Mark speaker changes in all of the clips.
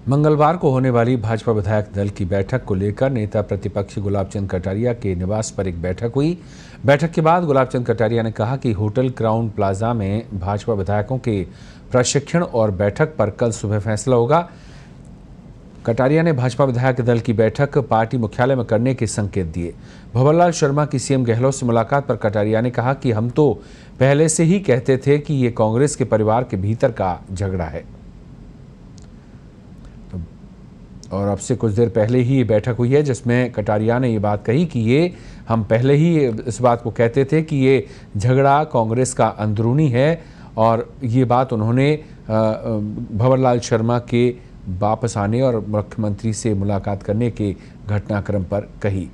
Speaker 1: मंगलवार को होने वाली भाजपा विधायक दल की बैठक को लेकर नेता प्रतिपक्ष गुलाब चंद कटारिया के निवास पर एक बैठक हुई। बैठक के बाद गुलाब चंद कटारिया ने कहा कि होटल क्राउन प्लाजा में भाजपा विधायकों के प्रशिक्षण और बैठक पर कल सुबह फैसला होगा। कटारिया ने भाजपा विधायक दल की बैठक पार्टी मुख्यालय में करने के संकेत दिए। भंवरलाल शर्मा की सीएम गहलोत से मुलाकात पर कटारिया ने कहा कि हम तो पहले से ही कहते थे कि ये कांग्रेस के परिवार के भीतर का झगड़ा है। और अब से कुछ देर पहले ही ये बैठक हुई है जिसमें कटारिया ने ये बात कही कि ये हम पहले ही इस बात को कहते थे कि ये झगड़ा कांग्रेस का अंदरूनी है, और ये बात उन्होंने भंवरलाल शर्मा के वापस आने और मुख्यमंत्री से मुलाकात करने के घटनाक्रम पर कही।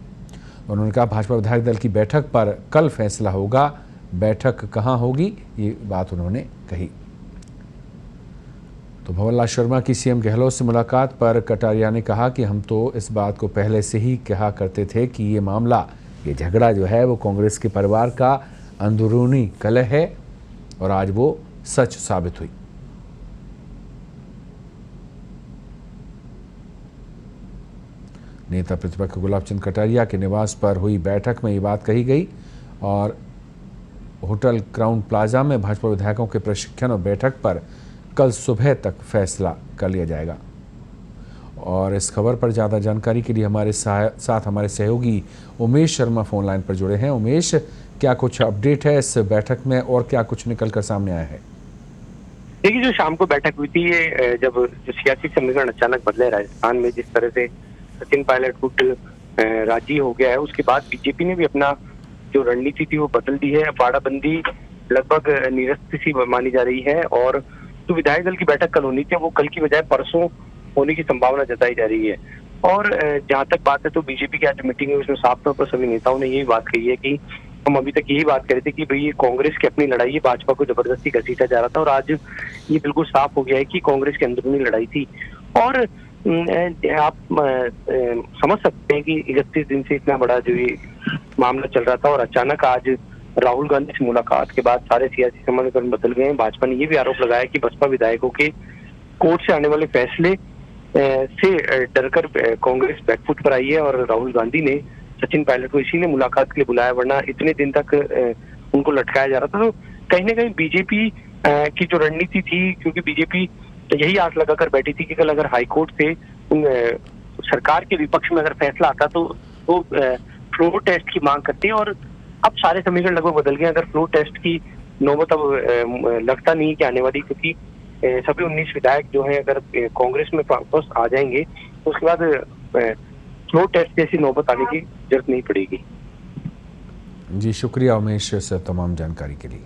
Speaker 1: उन्होंने कहा भाजपा विधायक दल की बैठक पर कल फैसला होगा। बैठक कहाँ होगी ये बात उन्होंने कही। तो भंवरलाल शर्मा की सीएम गहलोत से मुलाकात पर कटारिया ने कहा कि हम तो इस बात को पहले से ही कहा करते थे कि ये मामला, ये झगड़ा जो है वो कांग्रेस के परिवार का अंदरूनी कलह है, और आज वो सच साबित हुई। नेता प्रतिपक्ष गुलाब चंद कटारिया के निवास पर हुई बैठक में ये बात कही गई, और होटल क्राउन प्लाजा में भाजपा विधायकों के प्रशिक्षण और बैठक पर कल सुबह तक फैसला कर लिया जाएगा। और इस खबर पर ज़्यादा जानकारी के लिए हमारे साथ हमारे सहयोगी उमेश शर्मा फोन लाइन पर जुड़े हैं। उमेश, क्या कुछ अपडेट है इस बैठक में और क्या कुछ निकल कर सामने आया है?
Speaker 2: देखिए, जो शाम को बैठक हुई थी, ये जब जो सियासी समीकरण अचानक बदले राजस्थान में, जिस तरह से सचिन पायलट गुट राजी हो गया है, उसके बाद बीजेपी ने भी अपना जो रणनीति थी वो बदल दी है। बाड़ाबंदी लगभग निरस्त सी मानी जा रही है, और जो विधायक दल की बैठक कल होनी थी वो कल की बजाय परसों होने की संभावना जताई जा रही है। और जहां तक बात है तो बीजेपी की आज मीटिंग है, उसमें साफ तौर पर सभी नेताओं ने यही बात कही है कि हम अभी तक यही बात कर रहे थे कि भाई ये कांग्रेस की अपनी लड़ाई है, भाजपा को जबरदस्ती घसीटा जा रहा था, और आज ये बिल्कुल साफ हो गया है कि कांग्रेस की अंदरूनी लड़ाई थी। और आप समझ सकते हैं कि 31 दिन से इतना बड़ा जो ये मामला चल रहा था, और अचानक आज राहुल गांधी से मुलाकात के बाद सारे सियासी समीकरण बदल गए हैं। भाजपा ने ये भी आरोप लगाया कि बसपा विधायकों के कोर्ट से आने वाले फैसले से डरकर कांग्रेस बैकफुट पर आई है, और राहुल गांधी ने सचिन पायलट को इसीलिए मुलाकात के लिए बुलाया, वरना इतने दिन तक उनको लटकाया जा रहा था। तो कहीं ना कहीं बीजेपी की जो रणनीति थी, क्योंकि बीजेपी यही आस लगाकर बैठी थी कि कल अगर हाईकोर्ट से सरकार के विपक्ष में अगर फैसला आता तो वो फ्लोर टेस्ट की मांग करती है, और अब सारे समीकरण लगभग बदल गए। अगर फ्लोर टेस्ट की नौबत अब लगता नहीं कि आने वाली, क्योंकि सभी 19 विधायक जो हैं अगर कांग्रेस में वापस आ जाएंगे तो उसके बाद फ्लोर टेस्ट जैसी नौबत आने की जरूरत नहीं पड़ेगी।
Speaker 1: जी शुक्रिया उमेश, इस तमाम जानकारी के लिए।